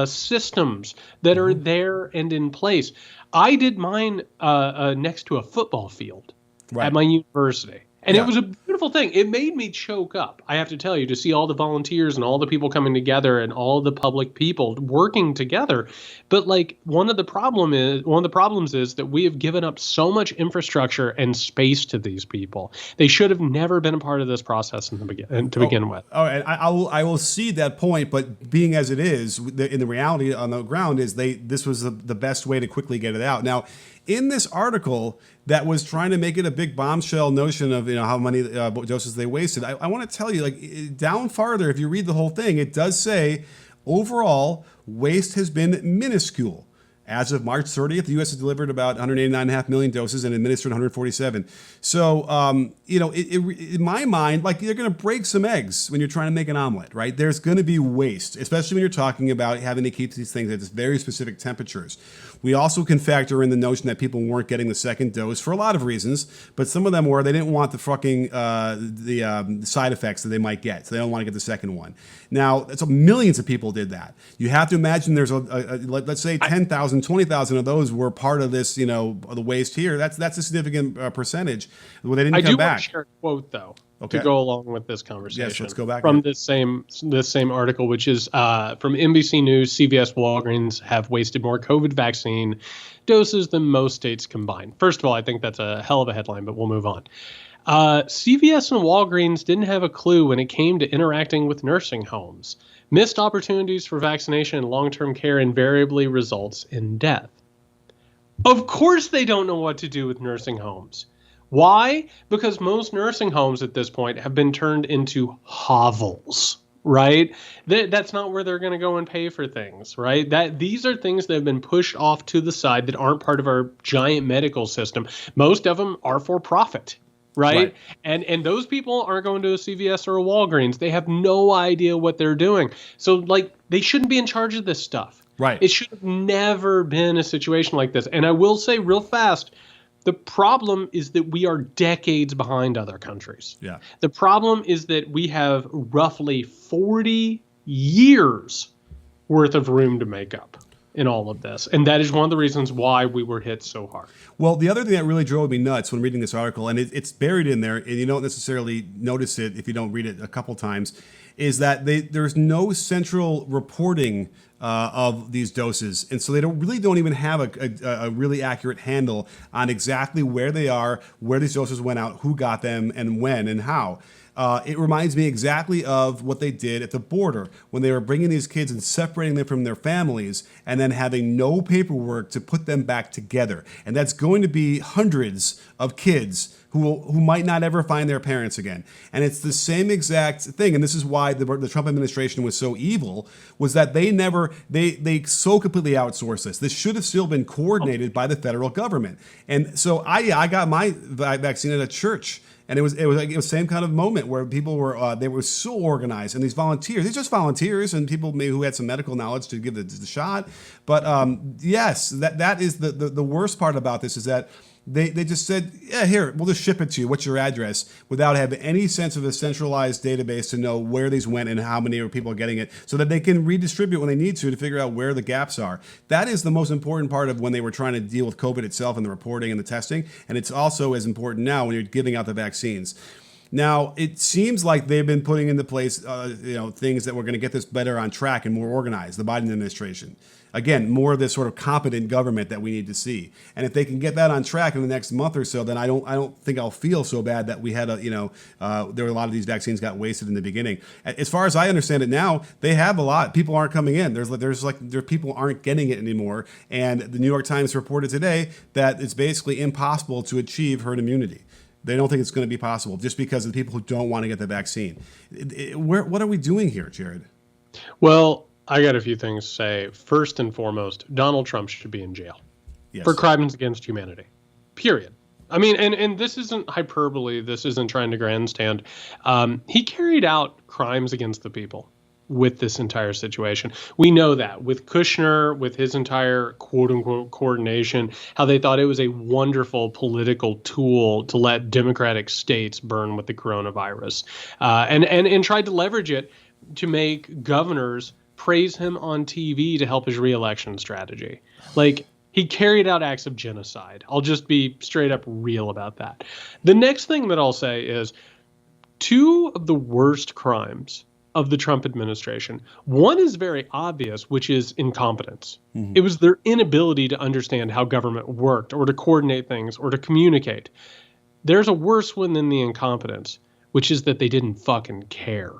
systems that are there and in place. I did mine next to a football field at my university. And it was a beautiful thing. It made me choke up, I have to tell you, to see all the volunteers and all the people coming together and all the public people working together. But one of the problems is that we have given up so much infrastructure and space to these people. They should have never been a part of this process to begin with. All right, I will see that point, but being as it is, in the reality on the ground is this was the best way to quickly get it out. Now, in this article that was trying to make it a big bombshell notion of how many doses they wasted, I want to tell you, down farther, if you read the whole thing, it does say overall waste has been minuscule. As of March 30th, the U.S. has delivered about 189.5 million doses and administered 147. So, in my mind, you're going to break some eggs when you're trying to make an omelet, right? There's going to be waste, especially when you're talking about having to keep these things at very specific temperatures. We also can factor in the notion that people weren't getting the second dose for a lot of reasons, but some of them were they didn't want the fucking side effects that they might get, so they don't want to get the second one. Now, millions of people did that. You have to imagine there's let's say 10,000 when 20,000 of those were part of this, the waste here, that's a significant percentage. Well, they didn't come back. I do want to share a quote, though, okay, to go along with this conversation. Yes, let's go back from this same article, which is from NBC News. CVS, Walgreens have wasted more COVID vaccine doses than most states combined. First of all, I think that's a hell of a headline, but we'll move on. CVS and Walgreens didn't have a clue when it came to interacting with nursing homes. Missed opportunities for vaccination and long-term care invariably results in death. Of course they don't know what to do with nursing homes. Why? Because most nursing homes at this point have been turned into hovels, right? That's not where they're going to go and pay for things, right? These are things that have been pushed off to the side that aren't part of our giant medical system. Most of them are for profit. Right. And those people aren't going to a CVS or a Walgreens. They have no idea what they're doing. So, they shouldn't be in charge of this stuff. Right. It should have never been a situation like this. And I will say real fast, the problem is that we are decades behind other countries. Yeah. The problem is that we have roughly 40 years worth of room to make up in all of this. And that is one of the reasons why we were hit so hard. Well, the other thing that really drove me nuts when reading this article, and it's buried in there, and you don't necessarily notice it if you don't read it a couple times, is that there's no central reporting of these doses. And so they don't even have a really accurate handle on exactly where they are, where these doses went out, who got them, and when and how. It reminds me exactly of what they did at the border when they were bringing these kids and separating them from their families and then having no paperwork to put them back together. And that's going to be hundreds of kids who might not ever find their parents again. And it's the same exact thing. And this is why the Trump administration was so evil, was that they so completely outsourced this. This should have still been coordinated by the federal government. And so I got my vaccine at a church. And it was the same kind of moment where people were so organized, and these just volunteers and people maybe who had some medical knowledge to give the shot. But yes, that is the worst part about this, is that they just said, yeah, here, we'll just ship it to you. What's your address? Without having any sense of a centralized database to know where these went and how many people are getting it, so that they can redistribute when they need to figure out where the gaps are. That is the most important part of when they were trying to deal with COVID itself and the reporting and the testing. And it's also as important now when you're giving out the vaccines. Now, it seems like they've been putting into place things that were going to get this better on track and more organized, the Biden administration. Again, more of this sort of competent government that we need to see. And if they can get that on track in the next month or so, then I don't think I'll feel so bad that we had there were a lot of these vaccines got wasted in the beginning. As far as I understand it now, they have a lot. People aren't coming in. There people aren't getting it anymore. And the New York Times reported today that it's basically impossible to achieve herd immunity. They don't think it's going to be possible just because of the people who don't want to get the vaccine. What are we doing here, Jared? Well, I got a few things to say. First and foremost, Donald Trump should be in jail for crimes against humanity, period. I mean, and this isn't hyperbole. This isn't trying to grandstand. He carried out crimes against the people with this entire situation. We know that with Kushner, with his entire quote unquote coordination, how they thought it was a wonderful political tool to let Democratic states burn with the coronavirus, and tried to leverage it to make governors praise him on TV to help his reelection strategy. He carried out acts of genocide. I'll just be straight up real about that. The next thing that I'll say is two of the worst crimes of the Trump administration. One is very obvious, which is incompetence. Mm-hmm. It was their inability to understand how government worked or to coordinate things or to communicate. There's a worse one than the incompetence, which is that they didn't fucking care.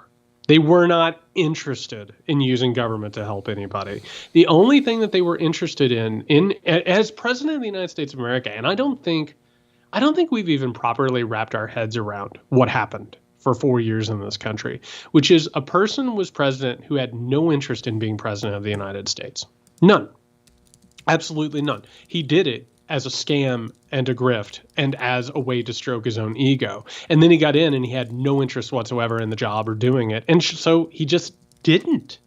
They were not interested in using government to help anybody. The only thing that they were interested in as president of the United States of America, and I don't think we've even properly wrapped our heads around what happened for 4 years in this country, which is a person was president who had no interest in being president of the United States. None. Absolutely none. He did it as a scam and a grift and as a way to stroke his own ego. And then he got in and he had no interest whatsoever in the job or doing it. And so he just didn't.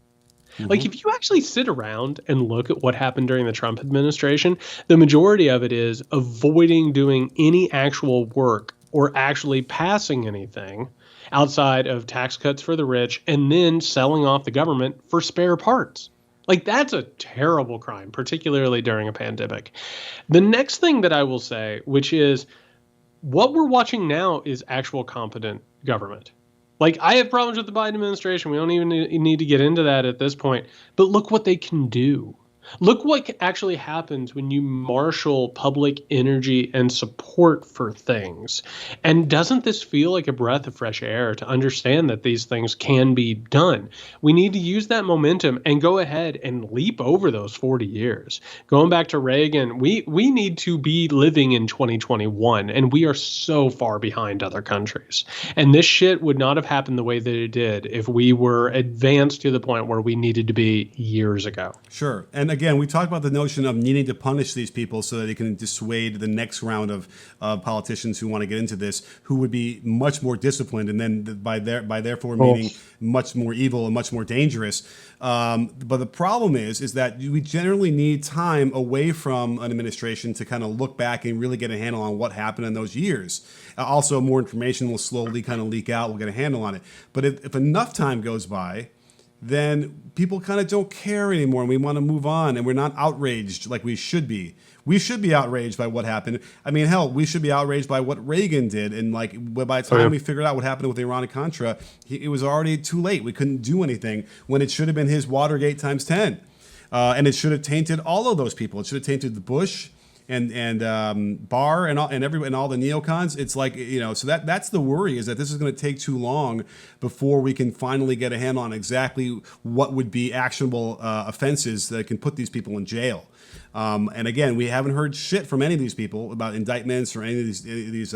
Mm-hmm. If you actually sit around and look at what happened during the Trump administration, the majority of it is avoiding doing any actual work or actually passing anything outside of tax cuts for the rich and then selling off the government for spare parts. Like, that's a terrible crime, particularly during a pandemic. The next thing that I will say, which is what we're watching now, is actual competent government. Like, I have problems with the Biden administration. We don't even need to get into that at this point. But look what they can do. Look what actually happens when you marshal public energy and support for things. And doesn't this feel like a breath of fresh air to understand that these things can be done? We need to use that momentum and go ahead and leap over those 40 years. Going back to Reagan, we need to be living in 2021, and we are so far behind other countries. And this shit would not have happened the way that it did if we were advanced to the point where we needed to be years ago. Sure. And again, we talked about the notion of needing to punish these people so that they can dissuade the next round of politicians who want to get into this, who would be much more disciplined, and then by therefore meaning much more evil and much more dangerous. But the problem is that we generally need time away from an administration to kind of look back and really get a handle on what happened in those years. Also, more information will slowly kind of leak out. We'll get a handle on it. But if enough time goes by, then people kind of don't care anymore, and we want to move on, and we're not outraged like we should be. We should be outraged by what happened. I mean, hell, we should be outraged by what Reagan did. And like, by the time we figured out what happened with Iran-Contra, it was already too late. We couldn't do anything when it should have been his Watergate times 10. And it should have tainted all of those people. It should have tainted the Bush and Barr and all the neocons. It's like, so that's the worry, is that this is going to take too long before we can finally get a handle on exactly what would be actionable offenses that can put these people in jail. And again, we haven't heard shit from any of these people about indictments or any of these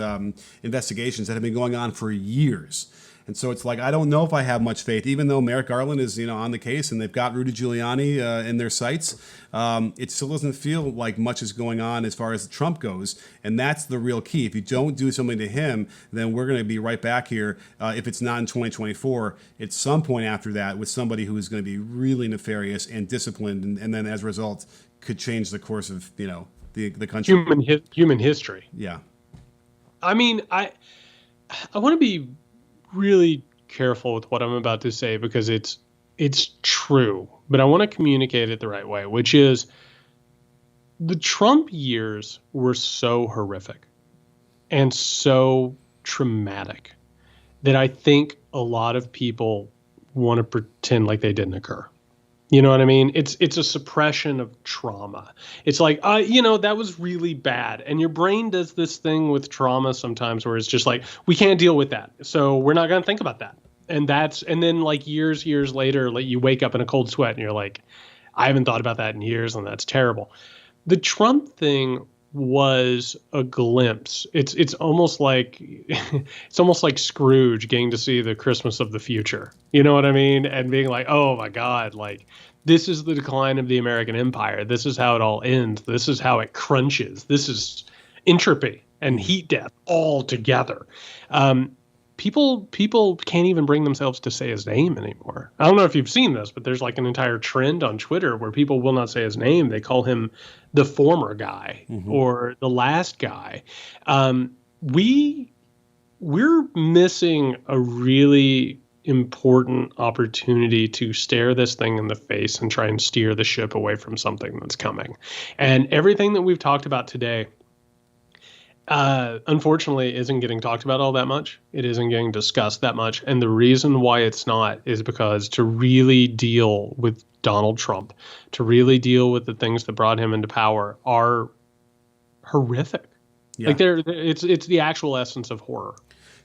investigations that have been going on for years. And so it's like, I don't know if I have much faith, even though Merrick Garland is, on the case and they've got Rudy Giuliani in their sights. It still doesn't feel like much is going on as far as Trump goes. And that's the real key. If you don't do something to him, then we're going to be right back here. If it's not in 2024, at some point after that, with somebody who is going to be really nefarious and disciplined. And then as a result, could change the course of, the country. Human history. Yeah. I mean, I want to be really careful with what I'm about to say, because it's true, but I want to communicate it the right way, which is the Trump years were so horrific and so traumatic that I think a lot of people want to pretend like they didn't occur. You know what I mean? It's a suppression of trauma. It's like, that was really bad. And your brain does this thing with trauma sometimes where it's just like, we can't deal with that, so we're not going to think about that. And then like years later, like you wake up in a cold sweat and you're like, I haven't thought about that in years, and that's terrible. The Trump thing was a glimpse. It's almost like Scrooge getting to see the Christmas of the future. You know what I mean? And being like, oh my God, like this is the decline of the American empire. This is how it all ends. This is how it crunches. This is entropy and heat death all together. People can't even bring themselves to say his name anymore. I don't know if you've seen this, but there's like an entire trend on Twitter where people will not say his name. They call him the former guy or the last guy. We're missing a really important opportunity to stare this thing in the face and try and steer the ship away from something that's coming. And everything that we've talked about today, unfortunately, isn't getting talked about all that much. It isn't getting discussed that much. And the reason why it's not is because to really deal with Donald Trump, to really deal with the things that brought him into power, are horrific. Yeah. Like it's the actual essence of horror.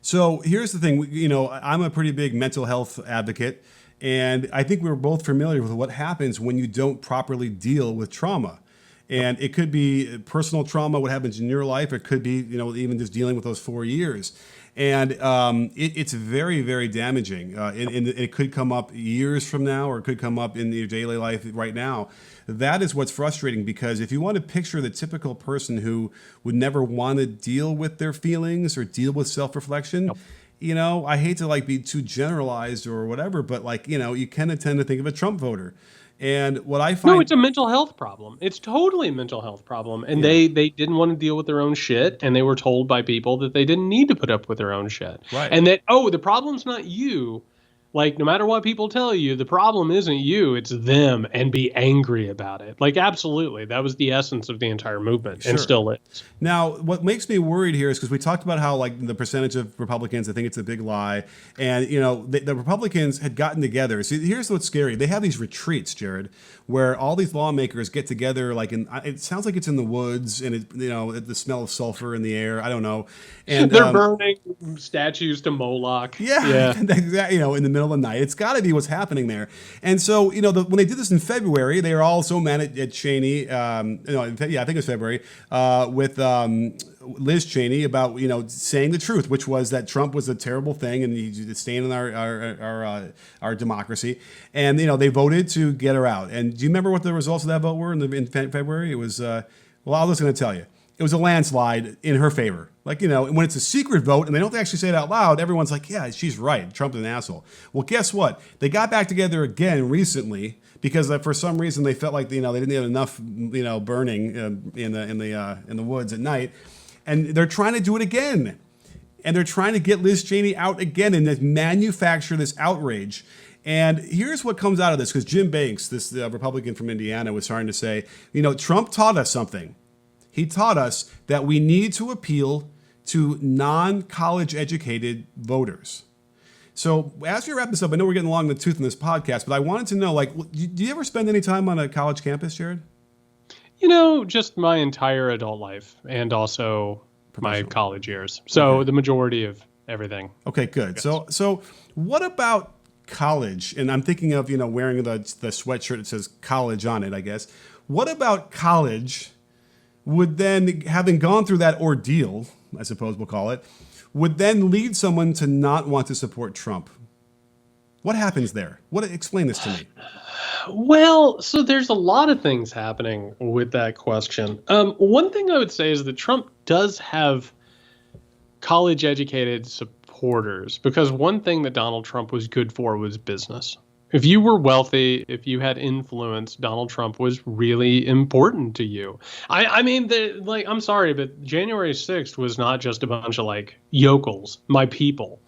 So here's the thing, I'm a pretty big mental health advocate, and I think we're both familiar with what happens when you don't properly deal with trauma. And it could be personal trauma, what happens in your life. It could be, even just dealing with those 4 years. And it's very, very damaging. And it could come up years from now, or it could come up in your daily life right now. That is what's frustrating, because if you want to picture the typical person who would never want to deal with their feelings or deal with self-reflection, I hate to be too generalized or whatever, but you kind of tend to think of a Trump voter. And what I find... No, it's a mental health problem. It's totally a mental health problem. And they didn't want to deal with their own shit. And they were told by people that they didn't need to put up with their own shit. Right. And that, the problem's not you. Like, no matter what people tell you, the problem isn't you, it's them, and be angry about it. Like, absolutely. That was the essence of the entire movement, and still is. Now, what makes me worried here is because we talked about how, like, the percentage of Republicans, I think it's a big lie. And, the Republicans had gotten together. See, here's what's scary. They have these retreats, Jared, where all these lawmakers get together, like, it sounds like it's in the woods, and, the smell of sulfur in the air. I don't know. And they're burning statues to Moloch. Yeah. In the middle of the night. It's got to be what's happening there. And so, when they did this in February, they were all so mad at Cheney. I think it was February, with Liz Cheney about, saying the truth, which was that Trump was a terrible thing and he's staying in our democracy. And, they voted to get her out. And do you remember what the results of that vote were in February? It was, I was just going to tell you. It was a landslide in her favor. Like, when it's a secret vote and they don't actually say it out loud, everyone's like, yeah, she's right. Trump's an asshole. Well, guess what? They got back together again recently because for some reason they felt like, they didn't have enough, burning in the woods at night. And they're trying to do it again. And they're trying to get Liz Cheney out again and manufacture this outrage. And here's what comes out of this, because Jim Banks, this Republican from Indiana, was starting to say, Trump taught us something. He taught us that we need to appeal to non-college educated voters. So as we wrap this up, I know we're getting along the tooth in this podcast, but I wanted to know, like, do you ever spend any time on a college campus, Jared? Just my entire adult life and also my college years. So the majority of everything. Okay, good. So what about college? And I'm thinking of, wearing the sweatshirt that says college on it, I guess. What about college would then, having gone through that ordeal, I suppose we'll call it, would then lead someone to not want to support Trump? What happens there? Explain this to me. Well, so there's a lot of things happening with that question. One thing I would say is that Trump does have college-educated supporters, because one thing that Donald Trump was good for was business. If you were wealthy, if you had influence, Donald Trump was really important to you. I'm sorry, but January 6th was not just a bunch of yokels, my people.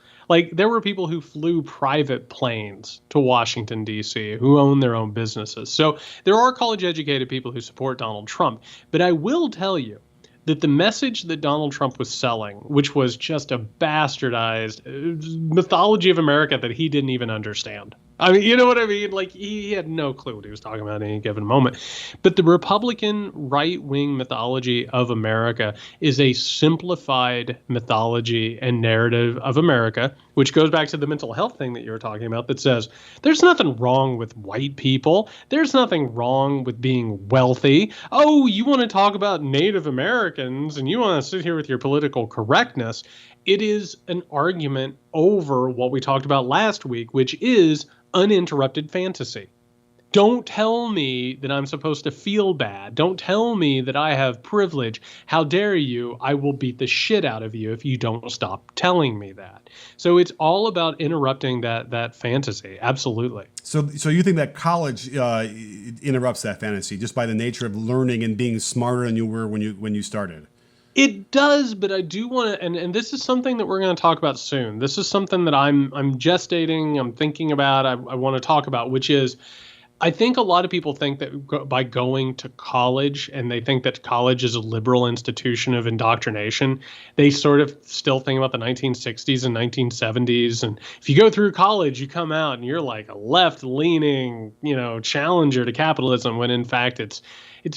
There were people who flew private planes to Washington, D.C., who own their own businesses. So there are college-educated people who support Donald Trump. But I will tell you that the message that Donald Trump was selling, which was just a bastardized mythology of America that he didn't even understand. I mean, you know what I mean? He had no clue what he was talking about at any given moment. But the Republican right-wing mythology of America is a simplified mythology and narrative of America, which goes back to the mental health thing that you were talking about, that says there's nothing wrong with white people. There's nothing wrong with being wealthy. Oh, you want to talk about Native Americans and you want to sit here with your political correctness. It is an argument over what we talked about last week, which is uninterrupted fantasy. Don't tell me that I'm supposed to feel bad. Don't tell me that I have privilege. How dare you? I will beat the shit out of you if you don't stop telling me that. So it's all about interrupting that fantasy. Absolutely. So you think that college interrupts that fantasy just by the nature of learning and being smarter than you were when you started? It does, but I do want to, and this is something that we're going to talk about soon. This is something that I'm gestating, I'm thinking about, I want to talk about, which is, I think a lot of people think that by going to college, and they think that college is a liberal institution of indoctrination, they sort of still think about the 1960s and 1970s. And if you go through college, you come out and you're like a left-leaning, challenger to capitalism, when in fact it's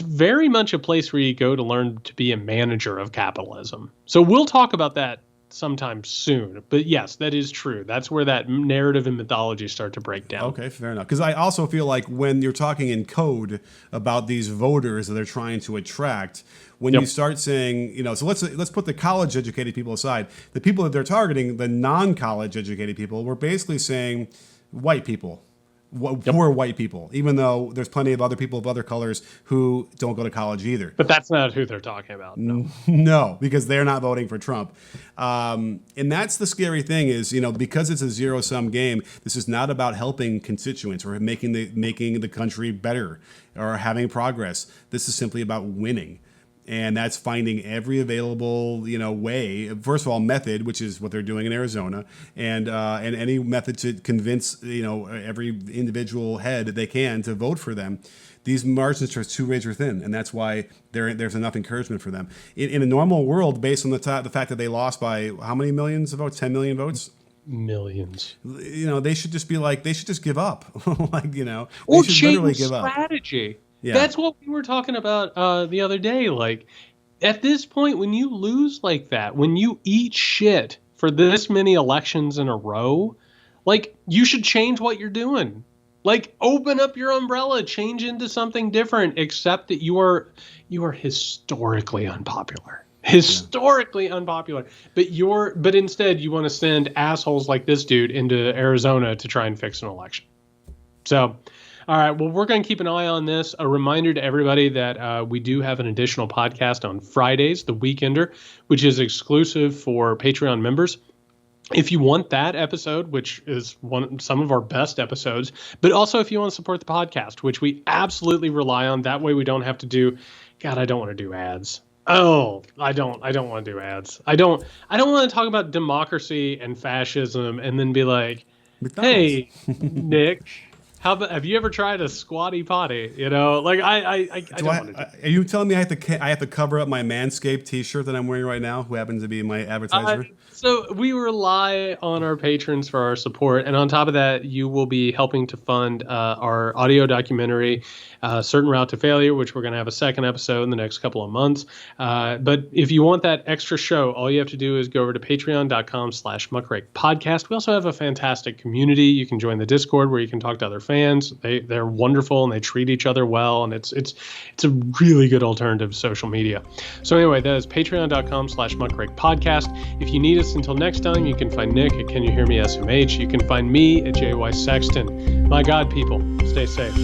very much a place where you go to learn to be a manager of capitalism. So we'll talk about that sometime soon. But yes, that is true. That's where that narrative and mythology start to break down. Okay, fair enough. Because I also feel like when you're talking in code about these voters that they're trying to attract, when you start saying, so let's put the college educated people aside. The people that they're targeting, the non-college educated people, we're basically saying white people. Poor white people, even though there's plenty of other people of other colors who don't go to college either. But that's not who they're talking about. No, because they're not voting for Trump. And that's the scary thing is, because it's a zero-sum game, this is not about helping constituents or making the country better or having progress. This is simply about winning. And that's finding every available, way. First of all, method, which is what they're doing in Arizona, and any method to convince, every individual head that they can to vote for them. These margins are too razor thin, and that's why there's enough encouragement for them. In a normal world, based on the fact that they lost by how many millions of votes? 10 million votes? Millions. They should just they should just give up. Or should change literally give up. strategy. Yeah. That's what we were talking about the other day. Like, at this point, when you lose like that, when you eat shit for this many elections in a row, like, you should change what you're doing. Like, open up your umbrella, change into something different, except that you are historically unpopular. Historically unpopular. But instead you want to send assholes like this dude into Arizona to try and fix an election. So, all right, well, we're going to keep an eye on this. A reminder to everybody that we do have an additional podcast on Fridays, The Weekender, which is exclusive for Patreon members. If you want that episode, which is some of our best episodes, but also if you want to support the podcast, which we absolutely rely on, that way we don't have to do, God, I don't want to do ads. Oh, I don't want to do ads. I don't want to talk about democracy and fascism and then be like, McDonald's. Hey, Nick, have you ever tried a squatty potty? I don't want to. Are you telling me I have to cover up my Manscaped T-shirt that I'm wearing right now, who happens to be my advertiser? So we rely on our patrons for our support, and on top of that, you will be helping to fund our audio documentary, Certain Route to Failure, which we're going to have a second episode in the next couple of months. But if you want that extra show, all you have to do is go over to patreon.com/muckrakepodcast. We also have a fantastic community. You can join the Discord where you can talk to other fans. They're wonderful and they treat each other well, and it's a really good alternative to social media. So anyway, that is patreon.com/muckrakepodcast. If you need us until next time, you can find Nick at Can You Hear Me SMH. You can find me at JY Sexton. My God, people, stay safe.